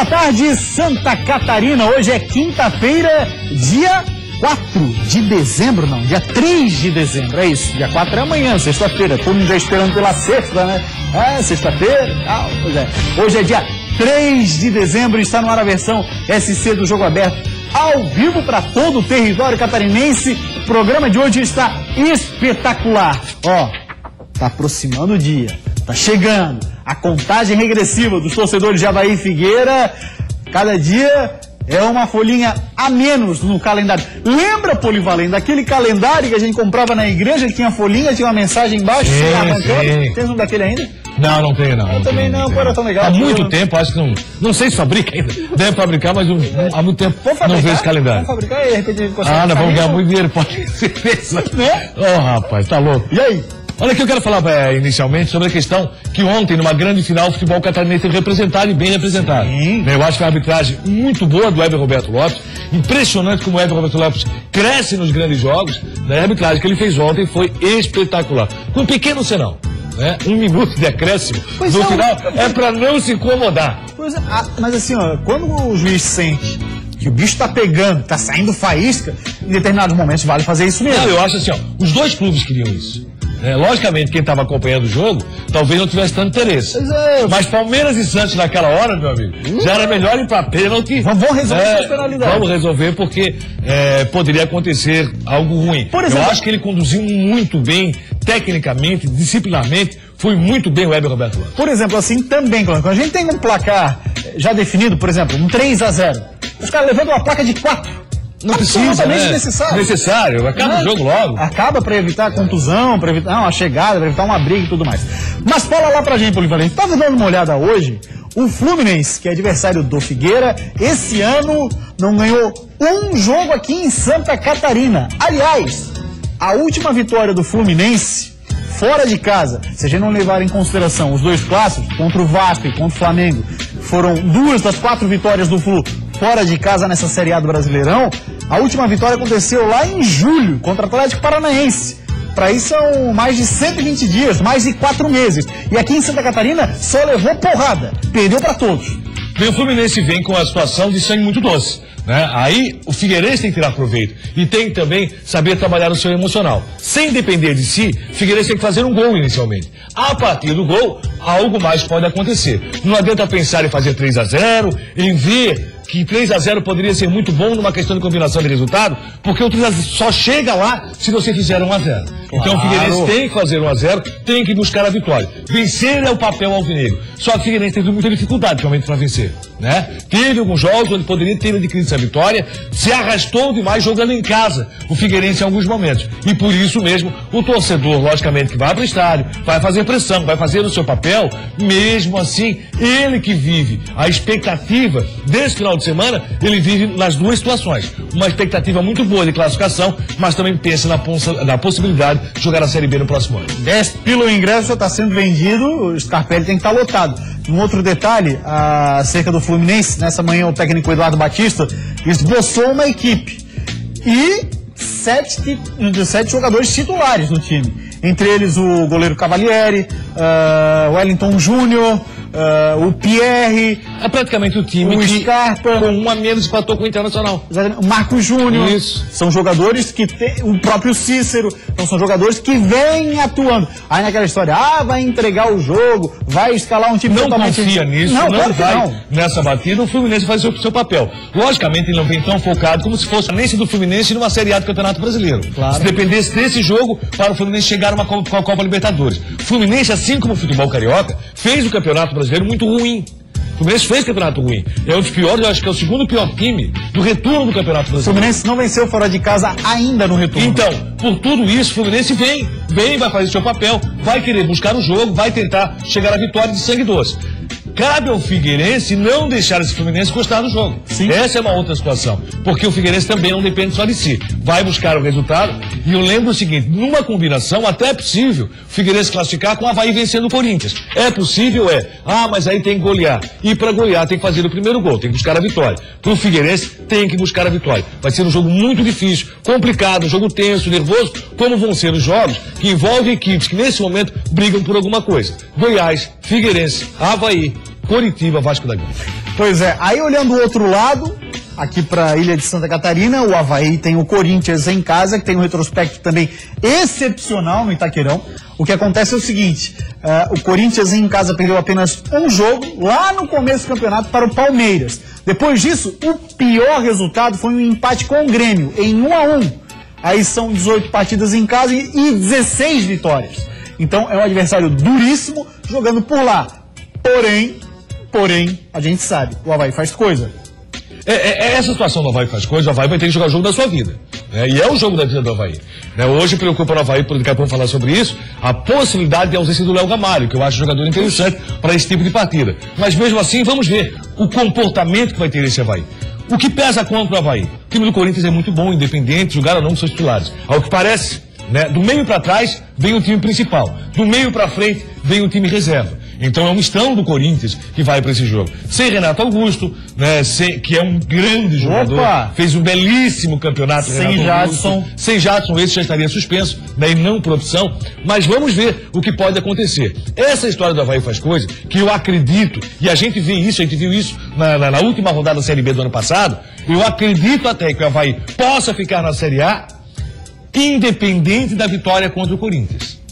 Boa tarde, Santa Catarina. Hoje é quinta-feira, dia 4 de dezembro, não, dia 3 de dezembro, é isso. Dia 4 é amanhã, sexta-feira. Todo mundo já esperando pela sexta, né? Sexta-feira, pois é. Hoje é dia 3 de dezembro e está no ar a versão SC do Jogo Aberto, ao vivo para todo o território catarinense. O programa de hoje está espetacular. Tá aproximando o dia, tá chegando a contagem regressiva dos torcedores de Avaí e Figueira. Cada dia é uma folhinha a menos no calendário. Lembra, Polivalente, daquele calendário que a gente comprava na igreja, que tinha folhinha, tinha uma mensagem embaixo? Sim. Tem um daquele ainda? Não tenho não. Eu também não, era tão legal. Há muito tempo, acho que não sei se fabrica ainda. Deve fabricar, mas há muito tempo não vejo esse calendário. Vamos fabricar e de repente consegue. Nós vamos ganhar muito dinheiro, pode ser certeza. Né? Rapaz, tá louco. E aí? Olha aqui, eu quero falar inicialmente sobre a questão que ontem, numa grande final, o futebol catarinense teve representado e bem representado. Eu acho que a arbitragem muito boa do Weber Roberto Lopes, impressionante como o Weber Roberto Lopes cresce nos grandes jogos, né? A arbitragem que ele fez ontem foi espetacular. Com um pequeno senão, né? 1 minuto de acréscimo no final é para não se incomodar. Pois é, mas assim, quando o juiz sente que o bicho tá pegando, tá saindo faísca, em determinados momentos vale fazer isso mesmo. Não, eu acho assim, os dois clubes queriam isso. Logicamente, quem estava acompanhando o jogo, talvez não tivesse tanto interesse. Mas Palmeiras e Santos naquela hora, meu amigo, já era melhor ir para pênalti. Vamos resolver essa penalidade. Vamos resolver porque poderia acontecer algo ruim. Por exemplo, eu acho que ele conduziu muito bem, tecnicamente, disciplinarmente, foi muito bem o Weber Roberto Lopes. Por exemplo, assim também, quando a gente tem um placar já definido, por exemplo, um 3-0, os caras levantam uma placa de 4. Não precisa, né? Necessário. Acaba o jogo logo. Acaba para evitar contusão, para evitar uma chegada, para evitar uma briga e tudo mais. Mas fala lá pra gente, Polivalente. Tava dando uma olhada hoje. O Fluminense, que é adversário do Figueira, esse ano não ganhou um jogo aqui em Santa Catarina. Aliás, a última vitória do Fluminense fora de casa, se a gente não levar em consideração os dois clássicos, contra o Vasco e contra o Flamengo, foram 2 das 4 vitórias do Flu fora de casa nessa Série A do Brasileirão. A última vitória aconteceu lá em julho, contra o Atlético Paranaense. Para isso são mais de 120 dias, mais de 4 meses. E aqui em Santa Catarina só levou porrada, perdeu para todos. E o Fluminense vem com a situação de sangue muito doce, né? Aí o Figueirense tem que tirar proveito e tem que também saber trabalhar no seu emocional. Sem depender de si, o Figueirense tem que fazer um gol inicialmente. A partir do gol, algo mais pode acontecer. Não adianta pensar em fazer 3-0, em ver que 3-0 poderia ser muito bom numa questão de combinação de resultado, porque o 3-0 só chega lá se você fizer 1-0. Claro. Então o Figueirense tem que fazer 1-0, tem que buscar a vitória. Vencer é o papel alvinegro. Só que o Figueirense teve muita dificuldade realmente para vencer, né? Teve alguns jogos onde poderia ter adquirido essa vitória, se arrastou demais jogando em casa o Figueirense em alguns momentos. E por isso mesmo, o torcedor, logicamente, que vai para o estádio, vai fazer pressão, vai fazer o seu papel, mesmo assim, ele que vive a expectativa desse final de semana, ele vive nas duas situações. Uma expectativa muito boa de classificação, mas também pensa na possibilidade de jogar a Série B no próximo ano. 10 pila o ingresso já está sendo vendido, o Scarpelli tem que estar lotado. Um outro detalhe acerca do Fluminense, nessa manhã o técnico Eduardo Batista esboçou uma equipe e 7 jogadores titulares no time. Entre eles o goleiro Cavalieri, o Wellington Júnior, o Pierre. É praticamente o time o Scarpa, com 1 a menos empatou com o Internacional. O Marcos Júnior. Isso. São jogadores que tem, o próprio Cícero. Então são jogadores que vêm atuando. Aí naquela história, vai entregar o jogo, vai escalar um time não totalmente... confia nisso, não vai nessa batida. O Fluminense faz o seu papel. Logicamente ele não vem tão focado como se fosse a Fluminense do Fluminense numa Série A do Campeonato Brasileiro. Claro. Se dependesse desse jogo para o Fluminense chegar com a Copa Libertadores. O Fluminense, assim como o futebol carioca, fez o Campeonato Brasileiro muito ruim. O Fluminense fez campeonato ruim. É um dos piores, eu acho que é o segundo pior time do retorno do Campeonato Brasileiro. O Fluminense não venceu fora de casa ainda no retorno. Então, por tudo isso, o Fluminense vem, vai fazer seu papel, vai querer buscar o jogo, vai tentar chegar à vitória de sangue doce. Cabe ao Figueirense não deixar esse Fluminense encostar no jogo. Sim. Essa é uma outra situação. Porque o Figueirense também não depende só de si. Vai buscar o resultado. E eu lembro o seguinte, numa combinação até é possível o Figueirense classificar com o Avaí vencendo o Corinthians. É possível, mas aí tem que golear. E para golear tem que fazer o primeiro gol, tem que buscar a vitória. Para o Figueirense tem que buscar a vitória. Vai ser um jogo muito difícil, complicado, um jogo tenso, nervoso, como vão ser os jogos que envolvem equipes que nesse momento brigam por alguma coisa. Goiás, Figueirense, Avaí, Coritiba, Vasco da Gama. Pois é, aí olhando o outro lado, aqui para a Ilha de Santa Catarina, o Avaí tem o Corinthians em casa, que tem um retrospecto também excepcional no Itaquerão. O que acontece é o seguinte, o Corinthians em casa perdeu apenas um jogo lá no começo do campeonato para o Palmeiras. Depois disso, o pior resultado foi um empate com o Grêmio, em 1-1. Aí são 18 partidas em casa e 16 vitórias. Então é um adversário duríssimo jogando por lá. Porém, a gente sabe, o Avaí faz coisa. Essa situação do Avaí faz coisa, o Avaí vai ter que jogar o jogo da sua vida. Né? E é o jogo da vida do Avaí. Né? Hoje preocupa o Avaí, por daqui a pouco falar sobre isso, a possibilidade de ausência do Léo Gamalho, que eu acho jogador interessante para esse tipo de partida. Mas mesmo assim, vamos ver o comportamento que vai ter esse Avaí. O que pesa contra o Avaí? O time do Corinthians é muito bom, independente, jogaram ou não com seus titulares. Ao que parece, né, do meio para trás vem o time principal, do meio para frente vem o time reserva. Então é um mistão do Corinthians que vai para esse jogo. Sem Renato Augusto, né, que é um grande jogador, fez um belíssimo campeonato. Sem Jadson. Sem Jadson, esse já estaria suspenso, daí não por opção. Mas vamos ver o que pode acontecer. Essa história do Avaí faz coisa que eu acredito, e a gente viu isso na última rodada da Série B do ano passado, eu acredito até que o Avaí possa ficar na Série A, independente da vitória contra o Corinthians.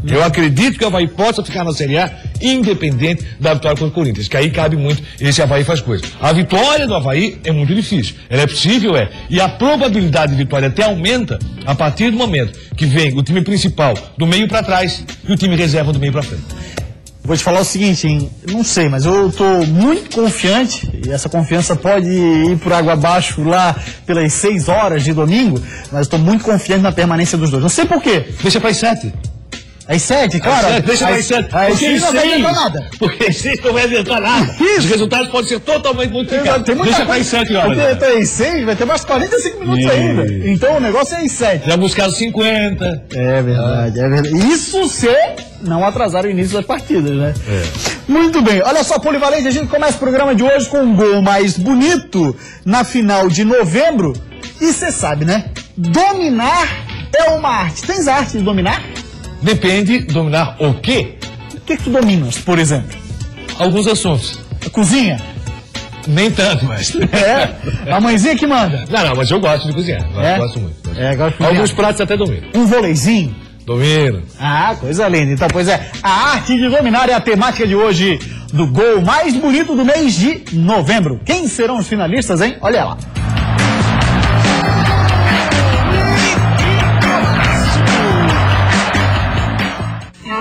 Eu acredito que o Avaí possa ficar na Série A, independente da vitória contra o Corinthians, que aí cabe muito esse Avaí faz coisa. A vitória do Avaí é muito difícil, ela é possível, e a probabilidade de vitória até aumenta a partir do momento que vem o time principal do meio para trás e o time reserva do meio para frente. Vou te falar o seguinte, hein? Não sei, mas eu estou muito confiante, e essa confiança pode ir por água abaixo lá pelas 6 horas de domingo, mas estou muito confiante na permanência dos dois. Não sei por quê. Deixa para as 7. Às 7, claro. Deixa para as 7. Porque isso não vai adiantar nada. Porque às 6 não vai adiantar nada. Isso. Os resultados podem ser totalmente modificados. Deixa para as 7 horas. Porque até às 6 vai ter mais 45 minutos ainda. Então o negócio é às 7. Já buscaram 50. É verdade, é verdade. Isso se não atrasar o início das partidas, né? Muito bem. Olha só, Polivalente, a gente começa o programa de hoje com um gol mais bonito na final de novembro. E você sabe, né? Dominar é uma arte. Tens a arte de dominar? Depende, dominar o quê? O que tu dominas, por exemplo? Alguns assuntos. A cozinha? Nem tanto, mas... A mãezinha que manda? Não, mas eu gosto de cozinhar. Eu gosto muito. Gosto de cozinhar. Alguns pratos até domino. Um voleizinho? Domino. Ah, coisa linda. Então, pois é, a arte de dominar é a temática de hoje do gol mais bonito do mês de novembro. Quem serão os finalistas, hein? Olha lá.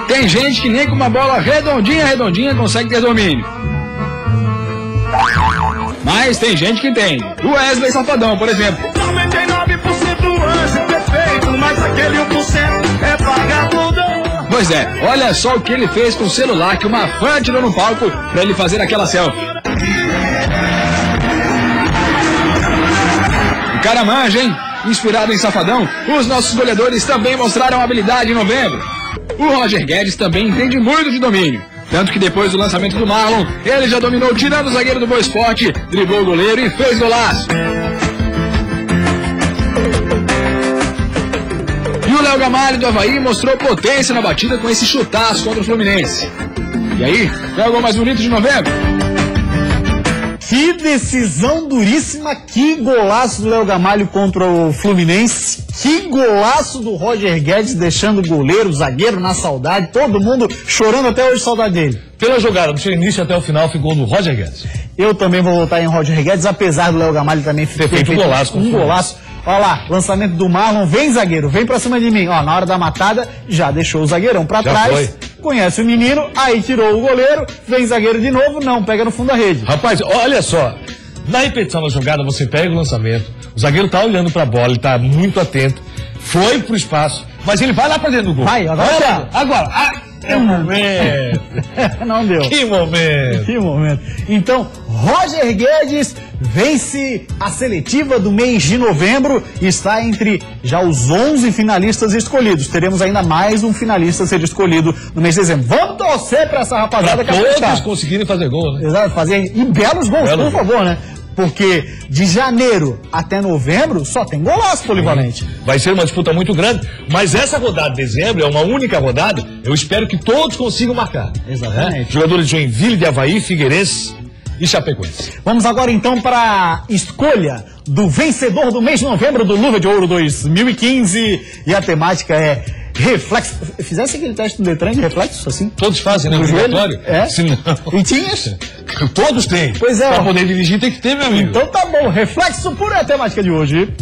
Tem gente que nem com uma bola redondinha consegue ter domínio. Mas tem gente que tem. O Wesley Safadão, por exemplo. 99% anjo perfeito, mas aquele 1% é vagabundo. Pois é, olha só o que ele fez com o celular que uma fã tirou no palco pra ele fazer aquela selfie. O cara manja, hein? Inspirado em Safadão, os nossos goleadores também mostraram habilidade em novembro. O Roger Guedes também entende muito de domínio. Tanto que depois do lançamento do Marlon, ele já dominou tirando o zagueiro do Boa Esporte, driblou o goleiro e fez golaço. E o Léo Gamalho do Avaí mostrou potência na batida com esse chutaço contra o Fluminense. E aí, qual é o gol mais bonito de novembro? Que decisão duríssima, que golaço do Léo Gamalho contra o Fluminense, que golaço do Roger Guedes deixando o goleiro, o zagueiro na saudade, todo mundo chorando até hoje saudade dele. Pela jogada, do seu início até o final, ficou no Roger Guedes. Eu também vou votar em Roger Guedes, apesar do Léo Gamalho também ter feito um golaço. Um golaço. Olha lá, lançamento do Marlon, vem zagueiro, vem pra cima de mim. Ó, na hora da matada, já deixou o zagueirão pra trás. Foi. Conhece o menino, aí tirou o goleiro, vem zagueiro de novo, não, pega no fundo da rede. Rapaz, olha só, na repetição da jogada, você pega o lançamento, o zagueiro tá olhando pra bola, ele tá muito atento, foi pro espaço, mas ele vai lá pra dentro do gol. Vai, agora. Olha lá, agora. É um momento. Não deu. Que momento. Que momento. Então, Roger Guedes vence a seletiva do mês de novembro e está entre já os 11 finalistas escolhidos. Teremos ainda mais um finalista a ser escolhido no mês de dezembro. Vamos torcer para essa rapaziada pra todos conseguirem fazer gol, né? Exato, fazer e belos gols, por favor, né? Porque de janeiro até novembro só tem golaço, Polivalente. Vai ser uma disputa muito grande, mas essa rodada de dezembro é uma única rodada. Eu espero que todos consigam marcar. Exatamente. Jogadores de Joinville, de Avaí, Figueirense e Chapecoense. Vamos agora então para a escolha do vencedor do mês de novembro do Luva de Ouro 2015. E a temática é reflexo. Fizesse aquele teste do Detran de reflexo, assim? Todos fazem, né? No joelho? É? Se não... E tinhas? Todos têm. Pois é. Pra poder dirigir tem que ter, meu amigo. Então tá bom, reflexo puro é a temática de hoje.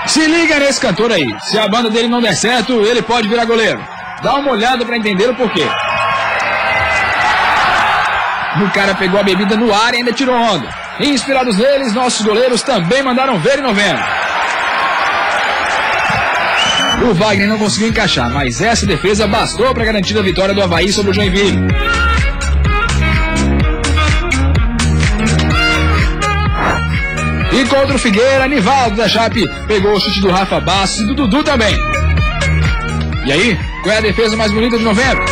Se liga nesse cantor aí. Se a banda dele não der certo, ele pode virar goleiro. Dá uma olhada pra entender o porquê. O cara pegou a bebida no ar e ainda tirou onda. Inspirados neles, nossos goleiros também mandaram ver em novembro. O Wagner não conseguiu encaixar, mas essa defesa bastou para garantir a vitória do Avaí sobre o Joinville. E contra o Figueira, Nivaldo da Chape pegou o chute do Rafa Bastos e do Dudu também. E aí, qual é a defesa mais bonita de novembro?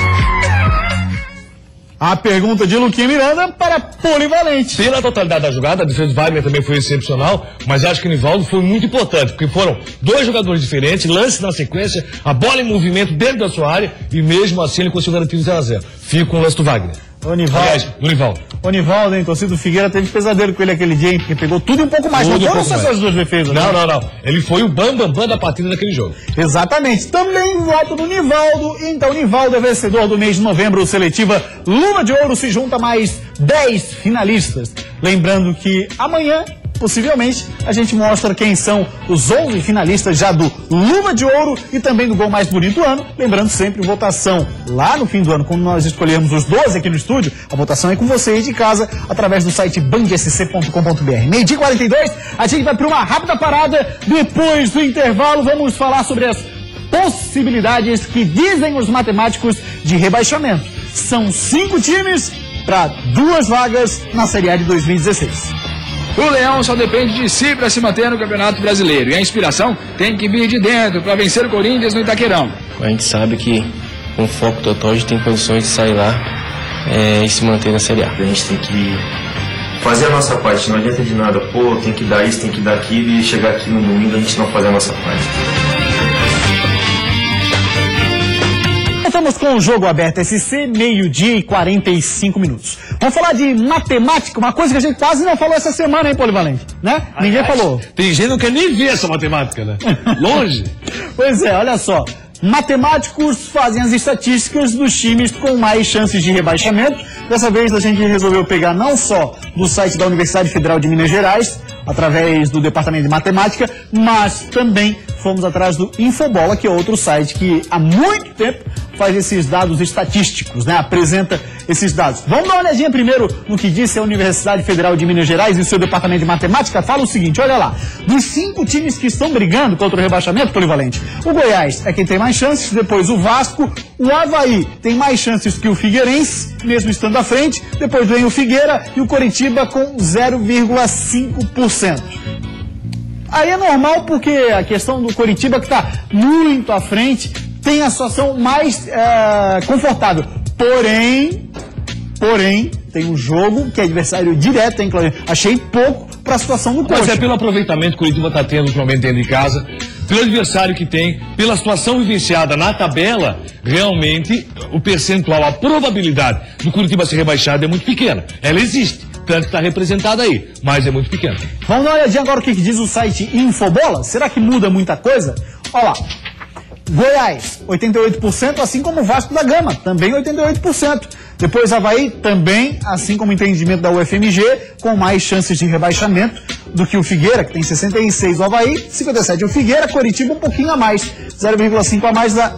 A pergunta de Luquinha Miranda para Polivalente. Pela totalidade da jogada, a defesa do Wagner também foi excepcional, mas acho que o Nivaldo foi muito importante, porque foram dois jogadores diferentes, lance na sequência, a bola em movimento dentro da sua área, e mesmo assim ele conseguiu garantir o 0-0. Fico com o lance do Wagner. O Nivaldo. Aliás, do Nivaldo. O Nivaldo, hein, torcida do Figueira, teve pesadelo com ele aquele dia, hein, porque pegou tudo e um pouco mais. Tudo Não foram só essas duas defesas. Não, né? não. Ele foi o bam da partida daquele jogo. Exatamente. Também voto do Nivaldo. Então, Nivaldo é vencedor do mês de novembro. Seletiva Luva de Ouro se junta a mais 10 finalistas. Lembrando que amanhã, possivelmente, a gente mostra quem são os 11 finalistas já do Luva de Ouro e também do Gol Mais Bonito do Ano. Lembrando sempre, votação lá no fim do ano, quando nós escolhermos os 12 aqui no estúdio, a votação é com você aí de casa, através do site bandsc.com.br. Meio-dia 42, a gente vai para uma rápida parada. Depois do intervalo, vamos falar sobre as possibilidades que dizem os matemáticos de rebaixamento. São 5 times para 2 vagas na Série A de 2016. O Leão só depende de si para se manter no Campeonato Brasileiro. E a inspiração tem que vir de dentro para vencer o Corinthians no Itaquerão. A gente sabe que com foco total a gente tem condições de sair lá e se manter na Série A. A gente tem que fazer a nossa parte. Não adianta de nada, tem que dar isso, tem que dar aquilo, e chegar aqui no domingo a gente não fazer a nossa parte. Estamos com o Jogo Aberto SC, meio-dia e 45 minutos. Vamos falar de matemática, uma coisa que a gente quase não falou essa semana, hein, Polivalente? Né? Ninguém falou. Tem gente que não quer nem ver essa matemática, né? Longe. Pois é, olha só. Matemáticos fazem as estatísticas dos times com mais chances de rebaixamento. Dessa vez a gente resolveu pegar não só do site da Universidade Federal de Minas Gerais, através do Departamento de Matemática, mas também fomos atrás do Infobola, que é outro site que há muito tempo faz esses dados estatísticos, né? Apresenta esses dados. Vamos dar uma olhadinha primeiro no que disse a Universidade Federal de Minas Gerais e o seu Departamento de Matemática. Fala o seguinte, olha lá, dos 5 times que estão brigando contra o rebaixamento, Polivalente, o Goiás é quem tem mais chances, depois o Vasco, o Avaí tem mais chances que o Figueirense, mesmo estando à frente, depois vem o Figueira e o Coritiba com 0,5%. Aí é normal porque a questão do Coritiba, que está muito à frente, tem a situação mais confortável. Porém, tem um jogo que é adversário direto, hein, Claudio? Achei pouco para a situação do Coxa. Mas é pelo aproveitamento que o Coritiba está tendo ultimamente dentro de casa, pelo adversário que tem, pela situação vivenciada na tabela, realmente o percentual, a probabilidade do Coritiba ser rebaixado é muito pequena. Ela existe. Tanto que está representado aí, mas é muito pequeno. Vamos dar uma olhadinha agora o que diz o site Infobola. Será que muda muita coisa? Olha lá. Goiás, 88%, assim como o Vasco da Gama, também 88%. Depois Avaí, também, assim como o entendimento da UFMG, com mais chances de rebaixamento do que o Figueira, que tem 66% o Avaí, 57% o Figueira, Coritiba um pouquinho a mais, 0,5% a mais, dá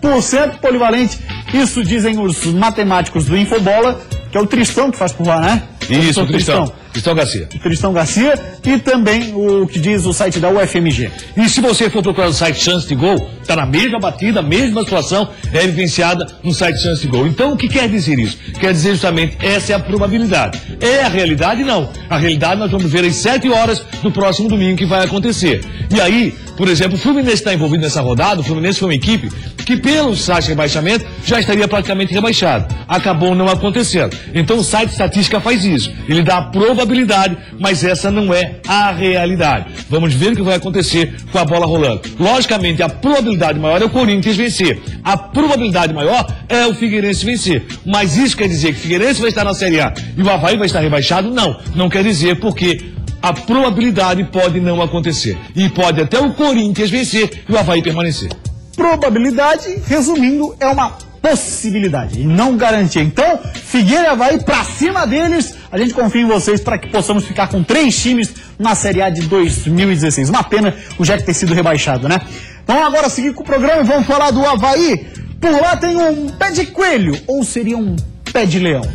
1% Polivalente. Isso dizem os matemáticos do Infobola, que é o Tristão que faz por lá, né? Isso, o Tristão Garcia. O Tristão Garcia e também o que diz o site da UFMG. E se você for procurar o site Chance de Gol, está na mesma batida, a mesma situação é evidenciada no site Chance de Gol. Então o que quer dizer isso? Quer dizer justamente essa é a probabilidade. É a realidade? Não. A realidade nós vamos ver às 7 horas do próximo domingo que vai acontecer. E aí, por exemplo, o Fluminense está envolvido nessa rodada. O Fluminense foi uma equipe que pelo site de rebaixamento já estaria praticamente rebaixado. Acabou não acontecendo. Então o site de estatística faz isso. Ele dá a probabilidade, mas essa não é a realidade. Vamos ver o que vai acontecer com a bola rolando. Logicamente, a probabilidade maior é o Corinthians vencer. A probabilidade maior é o Figueirense vencer. Mas isso quer dizer que o Figueirense vai estar na Série A e o Avaí vai estar rebaixado? Não. Não quer dizer, porque a probabilidade pode não acontecer. E pode até o Corinthians vencer e o Avaí permanecer. Probabilidade, resumindo, é uma possibilidade e não garantia. Então, Figueira e Avaí pra cima deles. A gente confia em vocês para que possamos ficar com 3 times na Série A de 2016. Uma pena o Jack ter sido rebaixado, né? Vamos agora seguir com o programa e vamos falar do Avaí. Por lá tem um pé de coelho, ou seria um pé de leão?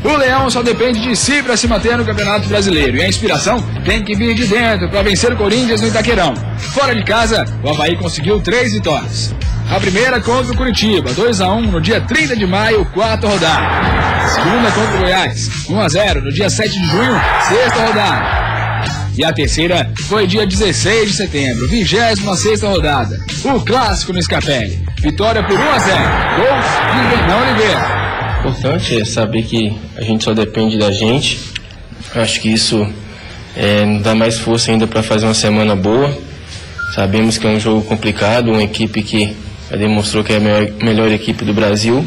O Leão só depende de si para se manter no Campeonato Brasileiro. E a inspiração tem que vir de dentro para vencer o Corinthians no Itaquerão. Fora de casa, o Avaí conseguiu 3 vitórias. A primeira contra o Curitiba, 2-1 no dia 30 de maio, 4ª rodada. A segunda contra o Goiás, 1-0 no dia 7 de junho, 6ª rodada. E a terceira foi dia 16 de setembro, 26ª rodada. O clássico no Scapelli. Vitória por 1-0. Gols de Renan Oliveira. O importante é saber que a gente só depende da gente. Acho que isso nos dá mais força ainda para fazer uma semana boa. Sabemos que é um jogo complicado, uma equipe que já demonstrou que é a melhor equipe do Brasil.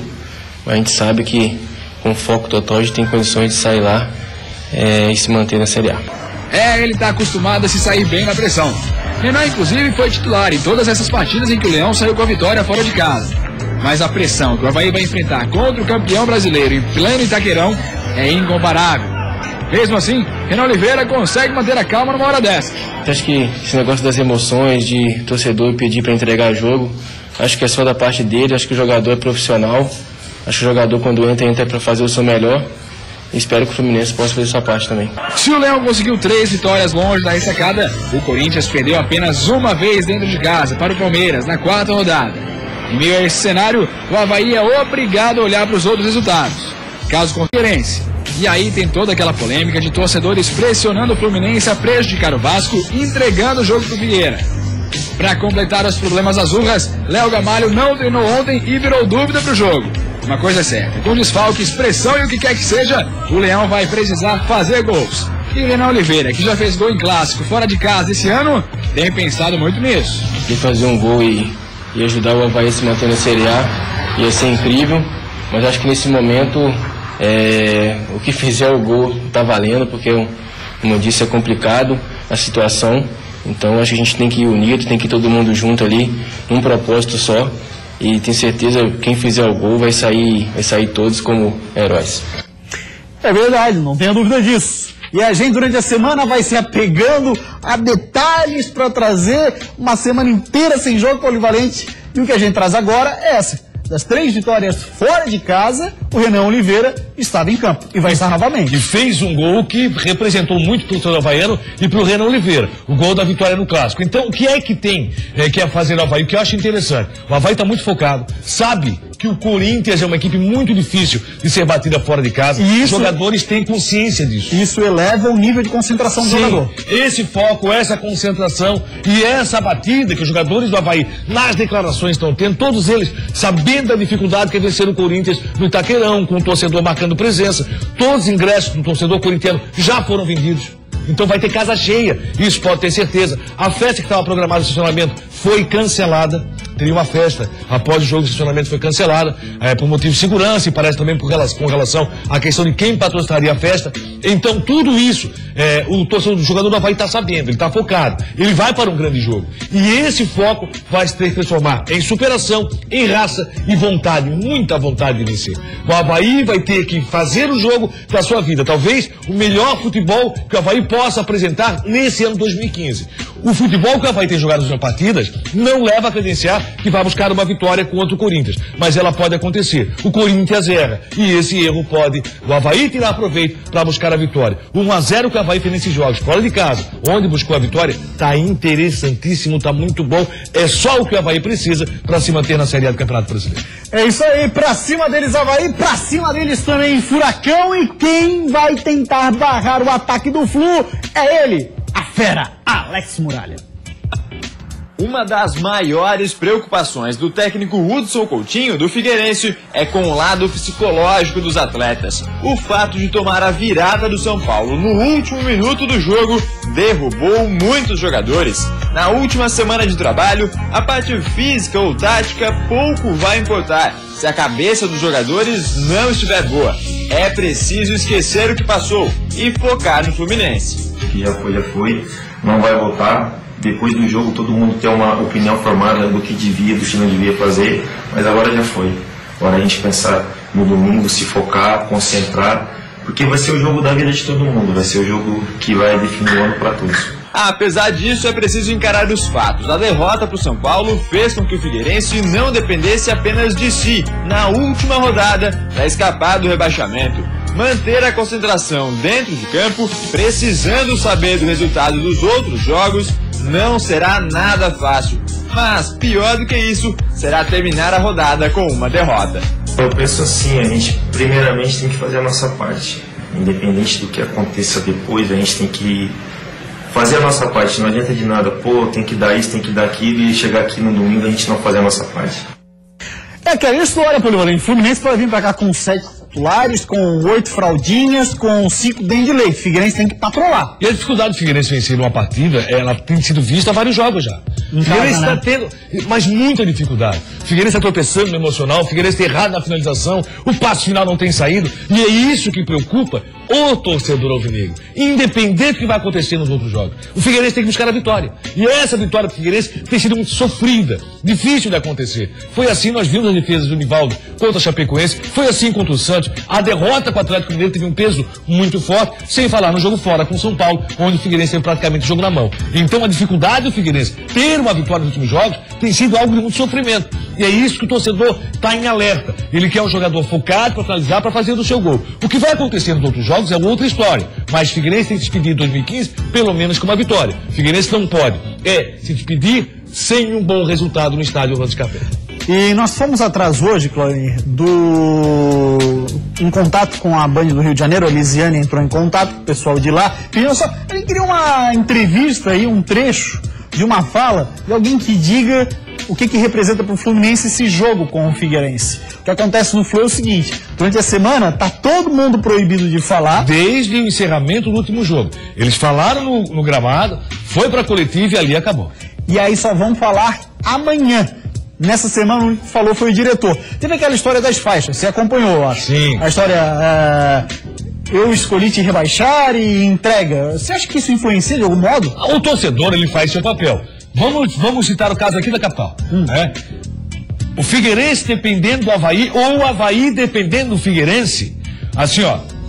Mas a gente sabe que com foco total a gente tem condições de sair lá e se manter na Série A. Ele está acostumado a se sair bem na pressão. Renan, inclusive, foi titular em todas essas partidas em que o Leão saiu com a vitória fora de casa. Mas a pressão que o Avaí vai enfrentar contra o campeão brasileiro em pleno Itaquerão é incomparável. Mesmo assim, Renan Oliveira consegue manter a calma numa hora dessa. Acho que esse negócio das emoções, de torcedor pedir para entregar jogo, acho que é só da parte dele. Acho que o jogador é profissional. Acho que o jogador, quando entra para fazer o seu melhor. Espero que o Fluminense possa fazer sua parte também. Se o Leão conseguiu 3 vitórias longe da ressacada, o Corinthians perdeu apenas uma vez dentro de casa para o Palmeiras, na 4ª rodada. Em meio a esse cenário, o Avaí é obrigado a olhar para os outros resultados. Caso com o Figueirense. E aí tem toda aquela polêmica de torcedores pressionando o Fluminense a prejudicar o Vasco, entregando o jogo para o Figueira. Para completar os problemas azurras, Léo Gamalho não treinou ontem e virou dúvida para o jogo. Uma coisa é certa, com desfalques, pressão e o que quer que seja, o Leão vai precisar fazer gols. E Renan Oliveira, que já fez gol em clássico fora de casa esse ano, tem pensado muito nisso. E fazer um gol e ajudar o Avaí a se manter na Série A ia ser incrível, mas acho que nesse momento o que fizer o gol está valendo, porque, como eu disse, é complicado a situação. Então acho que a gente tem que ir unido, tem que ir todo mundo junto ali, num propósito só. E tenho certeza que quem fizer o gol vai sair todos como heróis. É verdade, não tenha dúvida disso. E a gente durante a semana vai se apegando a detalhes para trazer uma semana inteira sem jogo polivalente. E o que a gente traz agora é essa. Das 3 vitórias fora de casa, o Renan Oliveira estava em campo e vai estar novamente. E fez um gol que representou muito para o torcedor havaiano e para o Renan Oliveira, o gol da vitória no Clássico. Então, o que é que tem que é fazer o Avaí? O que eu acho interessante, o Avaí está muito focado, sabe que o Corinthians é uma equipe muito difícil de ser batida fora de casa. Os jogadores têm consciência disso. Isso eleva o nível de concentração do jogador. Esse foco, essa concentração e essa batida que os jogadores do Avaí nas declarações estão tendo, todos eles sabendo da dificuldade que é vencer o Corinthians no Itaquerão, com o torcedor marcando presença. Todos os ingressos do torcedor corintiano já foram vendidos. Então vai ter casa cheia, isso pode ter certeza. A festa que estava programada no estacionamento foi cancelada. Teria uma festa após o jogo de estacionamento, foi cancelada por motivo de segurança e parece também com relação à questão de quem patrocinaria a festa. Então tudo isso o torcedor do jogador do Avaí está sabendo, ele está focado, ele vai para um grande jogo. E esse foco vai se transformar em superação, em raça e vontade, muita vontade de vencer. O Avaí vai ter que fazer o jogo da sua vida, talvez o melhor futebol que o Avaí possa apresentar nesse ano 2015. O futebol que o Avaí tem jogado nas partidas não leva a credenciar que vai buscar uma vitória contra o Corinthians, mas ela pode acontecer. O Corinthians erra e esse erro pode o Avaí tirar proveito para buscar a vitória. 1-0 que o Avaí fez nesses jogos, fora de casa, onde buscou a vitória, tá interessantíssimo, tá muito bom. É só o que o Avaí precisa para se manter na Série A do Campeonato Brasileiro. É isso aí, pra cima deles Avaí, pra cima deles também Furacão, e quem vai tentar barrar o ataque do Flu é ele, a fera, Alex Muralha. Uma das maiores preocupações do técnico Hudson Coutinho do Figueirense é com o lado psicológico dos atletas. O fato de tomar a virada do São Paulo no último minuto do jogo derrubou muitos jogadores. Na última semana de trabalho, a parte física ou tática pouco vai importar se a cabeça dos jogadores não estiver boa. É preciso esquecer o que passou e focar no Fluminense. Já foi, não vai voltar. Depois do jogo todo mundo tem uma opinião formada do que devia, do que não devia fazer, mas agora já foi. Agora a gente pensar no domingo, se focar, concentrar, porque vai ser o jogo da vida de todo mundo, vai ser o jogo que vai definir o ano para todos. Apesar disso, é preciso encarar os fatos. A derrota para o São Paulo fez com que o Figueirense não dependesse apenas de si na última rodada para escapar do rebaixamento. Manter a concentração dentro de campo, precisando saber do resultado dos outros jogos, não será nada fácil. Mas, pior do que isso, será terminar a rodada com uma derrota. Eu penso assim, a gente primeiramente tem que fazer a nossa parte. Independente do que aconteça depois, a gente tem que fazer a nossa parte. Não adianta de nada, tem que dar isso, tem que dar aquilo, e chegar aqui no domingo a gente não fazer a nossa parte. É aquela história, Polivalente. O Fluminense vai vir pra cá com 7 titulares, com 8 fraldinhas, com 5 dentes de leite. O Figueirense tem que patrolar. E a dificuldade do Figueirense vencer uma partida, ela tem sido vista há vários jogos já. O Figueirense está tendo, mas muita dificuldade. O Figueirense está tropeçando no emocional, o Figueirense está errado na finalização, o passe final não tem saído, e é isso que preocupa o torcedor alvinegro, independente do que vai acontecer nos outros jogos. O Figueirense tem que buscar a vitória. E essa vitória do Figueirense tem sido muito sofrida, difícil de acontecer. Foi assim, nós vimos as defesas do Nivaldo contra a Chapecoense, foi assim contra o Santos. A derrota com o Atlético Mineiro teve um peso muito forte, sem falar no jogo fora com o São Paulo, onde o Figueirense tem praticamente o jogo na mão. Então a dificuldade do Figueirense ter uma vitória nos últimos jogos tem sido algo de muito sofrimento. E é isso que o torcedor está em alerta. Ele quer um jogador focado para finalizar, para fazer o seu gol. O que vai acontecer nos outros jogos é outra história. Mas o Figueirense tem que se despedir em 2015, pelo menos com uma vitória. O Figueirense não pode se despedir sem um bom resultado no estádio Orlando Scarpelli. E nós fomos atrás hoje, Claudinei, em contato com a Band do Rio de Janeiro. A Elisiane entrou em contato com o pessoal de lá. Ele queria uma entrevista aí, um trecho de uma fala de alguém que diga o que representa para o Fluminense esse jogo com o Figueirense. O que acontece no Flu é o seguinte: durante a semana tá todo mundo proibido de falar. Desde o encerramento do último jogo. Eles falaram no gramado, foi para a coletiva e ali acabou. E aí só vão falar amanhã. Nessa semana, o único que falou foi o diretor. Teve aquela história das faixas, você acompanhou, eu acho. Sim. A história, eu escolhi te rebaixar e entrega. Você acha que isso influencia de algum modo? O torcedor, ele faz seu papel. Vamos citar o caso aqui da capital. O Figueirense dependendo do Avaí, ou o Avaí dependendo do Figueirense, assim,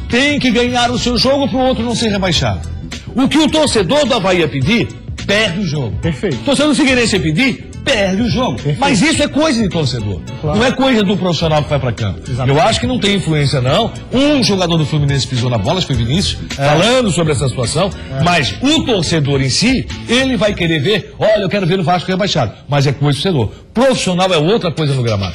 tem que ganhar o seu jogo para o outro não ser rebaixado. O que o torcedor do Avaí ia pedir, perde o jogo. Perfeito. O torcedor do Figueirense ia pedir, perde o jogo. Perfeito. Mas isso é coisa de torcedor. Claro. Não é coisa do profissional que vai pra campo. Exatamente. Eu acho que não tem influência, não. Um jogador do Fluminense pisou na bola, acho que foi Vinícius, falando sobre essa situação. Mas o torcedor em si, ele vai querer ver, olha, eu quero ver o Vasco rebaixado. Mas é coisa do torcedor. Profissional é outra coisa no gramado.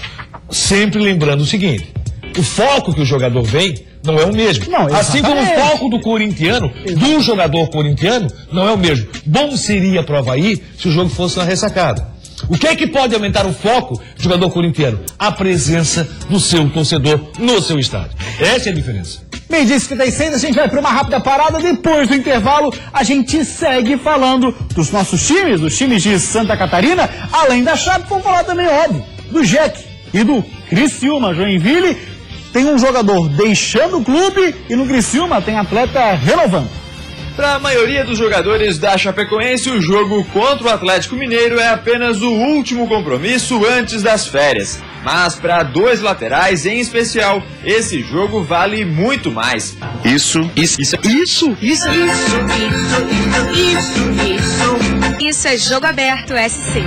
Sempre lembrando o seguinte: o foco que o jogador vem não é o mesmo. Não, assim como o foco do corintiano, do jogador corintiano, não é o mesmo. Bom seria pro Avaí se o jogo fosse na ressacada. O que é que pode aumentar o foco do jogador corintiano? A presença do seu torcedor no seu estádio. Essa é a diferença. Meio-dia 56, a gente vai para uma rápida parada. Depois do intervalo, a gente segue falando dos nossos times, dos times de Santa Catarina. Além da Chape, vamos falar também, óbvio, do Jack e do Criciúma. Joinville tem um jogador deixando o clube e no Criciúma tem atleta renovando. Para a maioria dos jogadores da Chapecoense, o jogo contra o Atlético Mineiro é apenas o último compromisso antes das férias. Mas para dois laterais, em especial, esse jogo vale muito mais. Isso é Jogo Aberto SC.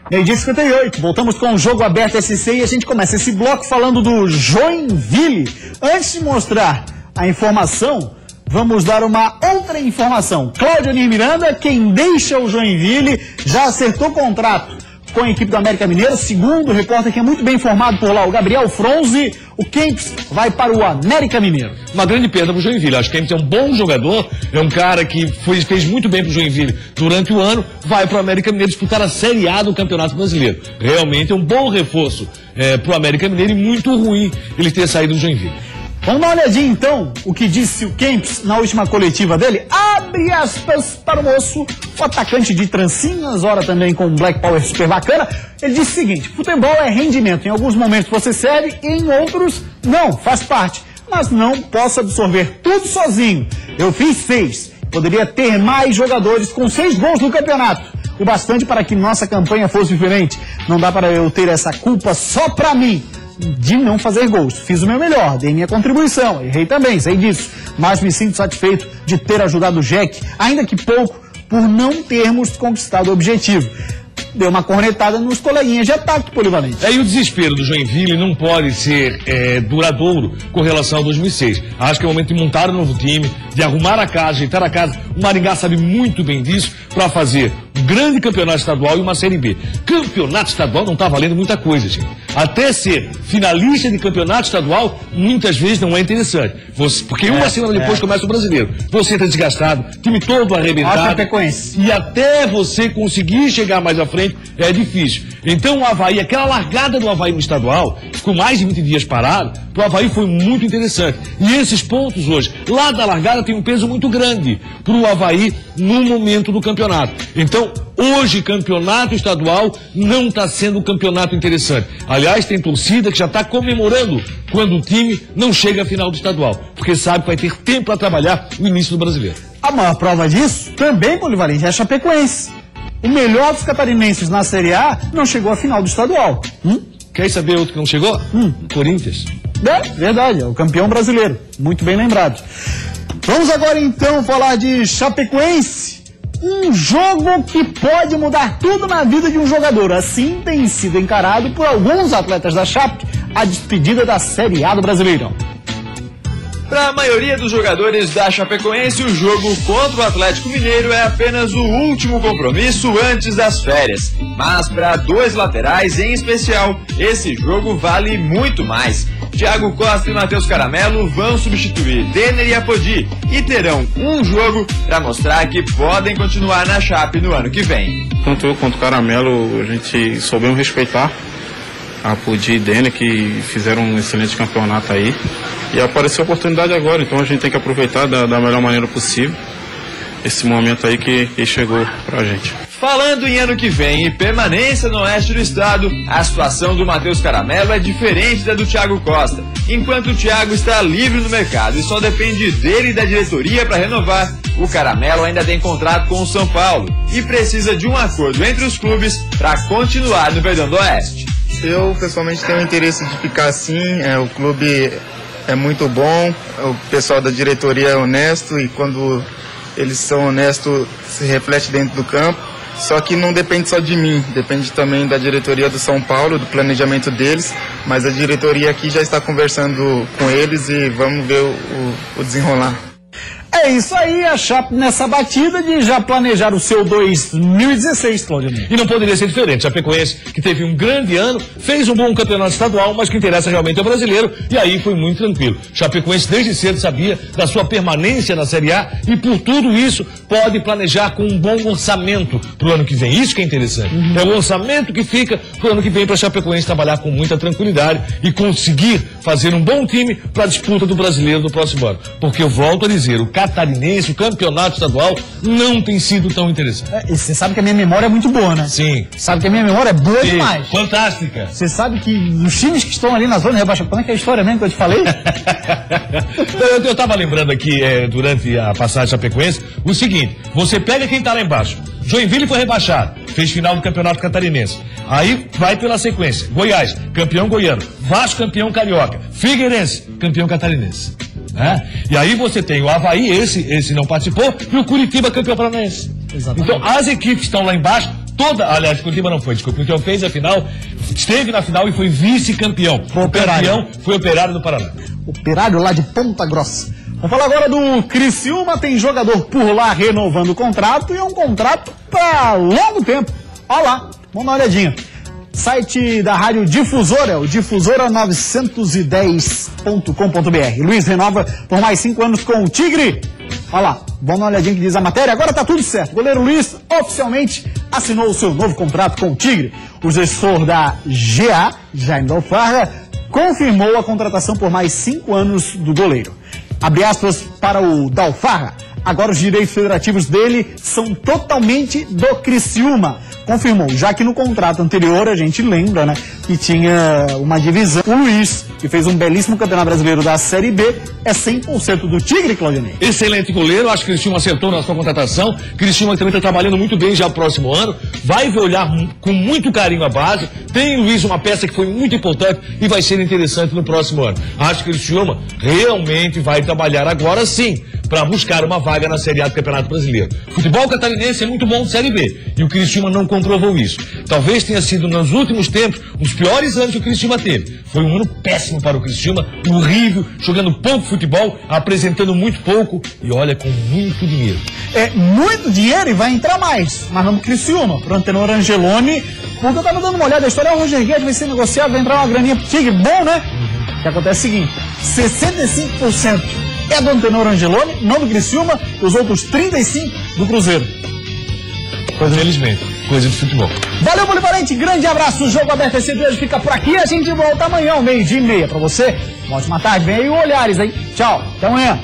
Meio-dia 58, voltamos com o Jogo Aberto SC e a gente começa esse bloco falando do Joinville. Antes de mostrar a informação, vamos dar uma outra informação. Claudio Miranda, quem deixa o Joinville, já acertou contrato com a equipe do América Mineiro. Segundo o repórter que é muito bem informado por lá, o Gabriel Fronzi, o Kempis vai para o América Mineiro. Uma grande perda para o Joinville. Acho que Kempis é um bom jogador, é um cara que fez muito bem para o Joinville durante o ano, vai para o América Mineiro disputar a Série A do Campeonato Brasileiro. Realmente é um bom reforço para o América Mineiro e muito ruim ele ter saído do Joinville. Vamos dar uma olhadinha então o que disse o Kempis na última coletiva dele. Abre aspas para o moço, o atacante de trancinhas, ora também com um Black Power super bacana. Ele disse o seguinte: futebol é rendimento, em alguns momentos você serve e em outros não, faz parte. Mas não posso absorver tudo sozinho. Eu fiz 6, poderia ter mais jogadores com 6 gols no campeonato. O bastante para que nossa campanha fosse diferente. Não dá para eu ter essa culpa só para mim de não fazer gols. Fiz o meu melhor, dei minha contribuição, errei também, sei disso, mas me sinto satisfeito de ter ajudado o Jack, ainda que pouco, por não termos conquistado o objetivo. Deu uma cornetada nos coleguinhas de ataque polivalente. E o desespero do Joinville não pode ser duradouro com relação ao 2006. Acho que é o momento de montar um novo time, de arrumar a casa, ajeitar a casa. O Maringá sabe muito bem disso para fazer um grande campeonato estadual e uma Série B. Campeonato estadual não está valendo muita coisa, gente. Até ser finalista de campeonato estadual, muitas vezes não é interessante. Porque uma semana depois começa o brasileiro. Você está desgastado, time todo arrebentado. E até você conseguir chegar mais à frente é difícil. Então o Avaí, aquela largada do Avaí no estadual, ficou mais de 20 dias parado, para o Avaí foi muito interessante. E esses pontos hoje, lá da largada, tem um peso muito grande para o Avaí no momento do campeonato. Então, hoje, campeonato estadual não está sendo um campeonato interessante. Aliás, tem torcida que já está comemorando quando o time não chega à final do estadual, porque sabe que vai ter tempo para trabalhar o início do brasileiro. A maior prova disso, também polivalente, é a Chapecoense. O melhor dos catarinenses na Série A não chegou à final do estadual. Quer saber outro que não chegou? Corinthians. É, verdade, é o campeão brasileiro. Muito bem lembrado. Vamos agora então falar de Chapecoense. Um jogo que pode mudar tudo na vida de um jogador. Assim tem sido encarado por alguns atletas da Chape a despedida da Série A do Brasileirão. Para a maioria dos jogadores da Chapecoense, o jogo contra o Atlético Mineiro é apenas o último compromisso antes das férias. Mas para 2 laterais, em especial, esse jogo vale muito mais. Thiago Costa e Matheus Caramelo vão substituir Denner e Apodi e terão um jogo para mostrar que podem continuar na Chape no ano que vem. Tanto eu quanto o Caramelo, a gente soubemos respeitar a Apodi e Denner, que fizeram um excelente campeonato aí. E apareceu a oportunidade agora, então a gente tem que aproveitar da melhor maneira possível esse momento aí que chegou pra gente. Falando em ano que vem e permanência no oeste do estado, a situação do Matheus Caramelo é diferente da do Thiago Costa. Enquanto o Thiago está livre no mercado e só depende dele e da diretoria para renovar, o Caramelo ainda tem contrato com o São Paulo e precisa de um acordo entre os clubes para continuar no Verdão do Oeste. Eu pessoalmente tenho interesse de ficar assim, o clube é muito bom, o pessoal da diretoria é honesto e quando eles são honestos se reflete dentro do campo. Só que não depende só de mim, depende também da diretoria do São Paulo, do planejamento deles, mas a diretoria aqui já está conversando com eles e vamos ver o desenrolar. É isso aí, a Chape nessa batida de já planejar o seu 2016, Cláudio. E não poderia ser diferente. Chapecoense, que teve um grande ano, fez um bom campeonato estadual, mas que interessa realmente ao brasileiro, e aí foi muito tranquilo. Chapecoense desde cedo sabia da sua permanência na Série A e por tudo isso pode planejar com um bom orçamento para o ano que vem. Isso que é interessante. É o orçamento que fica para o ano que vem para a Chapecoense trabalhar com muita tranquilidade e conseguir fazer um bom time para a disputa do brasileiro do próximo ano. Porque eu volto a dizer, o catarinense, o campeonato estadual, não tem sido tão interessante. E você sabe que a minha memória é muito boa, né? Sim. Sabe que a minha memória é boa demais. Fantástica. Você sabe que os times que estão ali na zona de rebaixamento, como é que é a história mesmo que eu te falei? Eu estava lembrando aqui, durante a passagem Chapecoense, o seguinte, você pega quem está lá embaixo. Joinville foi rebaixado, fez final do campeonato catarinense. Aí vai pela sequência. Goiás, campeão goiano. Vasco, campeão carioca. Figueirense, campeão catarinense. E aí você tem o Avaí, esse não participou, e o Curitiba, campeão paranaense. Exatamente. Então as equipes que estão lá embaixo, aliás, Curitiba não foi, desculpa, então fez a final, esteve na final e foi vice-campeão. O campeão foi Operário do Paraná. Operário lá de Ponta Grossa. Vamos falar agora do Criciúma, tem jogador por lá renovando o contrato e é um contrato para longo tempo. Olha lá, vamos dar uma olhadinha. Site da Rádio Difusora, o difusora910.com.br. Luiz renova por mais 5 anos com o Tigre. Olha lá, vamos dar uma olhadinha que diz a matéria. Agora tá tudo certo. O goleiro Luiz oficialmente assinou o seu novo contrato com o Tigre. O gestor da GA, Jaime Dalfarra, confirmou a contratação por mais 5 anos do goleiro. Abre aspas para o Dalfarra. Agora os direitos federativos dele são totalmente do Criciúma. Confirmou, já que no contrato anterior a gente lembra, né, que tinha uma divisão. O Luiz, que fez um belíssimo campeonato brasileiro da Série B, é 100% do Tigre, Claudinei. Excelente goleiro, acho que o Criciúma acertou na sua contratação. Criciúma também está trabalhando muito bem já no próximo ano. Vai olhar com muito carinho a base. Tem, Luiz, uma peça que foi muito importante e vai ser interessante no próximo ano. Acho que o Criciúma realmente vai trabalhar agora sim para buscar uma vaga na Série A do Campeonato Brasileiro. O futebol catarinense é muito bom de Série B e o Criciúma não comprovou isso. Talvez tenha sido, nos últimos tempos, um dos piores anos que o Criciúma teve. Foi um ano péssimo para o Criciúma, horrível, jogando pouco futebol, apresentando muito pouco e olha, com muito dinheiro. É muito dinheiro e vai entrar mais. Mas vamos Criciúma, pro Antenor Angeloni, porque eu tava dando uma olhada, a história é o Roger Guedes, vai ser negociado, vai entrar uma graninha pro Tigre, bom, né? O que acontece é o seguinte, 65% é do Antenor Angeloni, não do Criciúma, e os outros 35% do Cruzeiro. Infelizmente, coisa de futebol. Valeu, Polivalente, grande abraço, o Jogo Aberto esse de hoje fica por aqui, a gente volta amanhã, 12:30 pra você. Uma ótima tarde, vem aí o Olhares, hein? Tchau, até amanhã.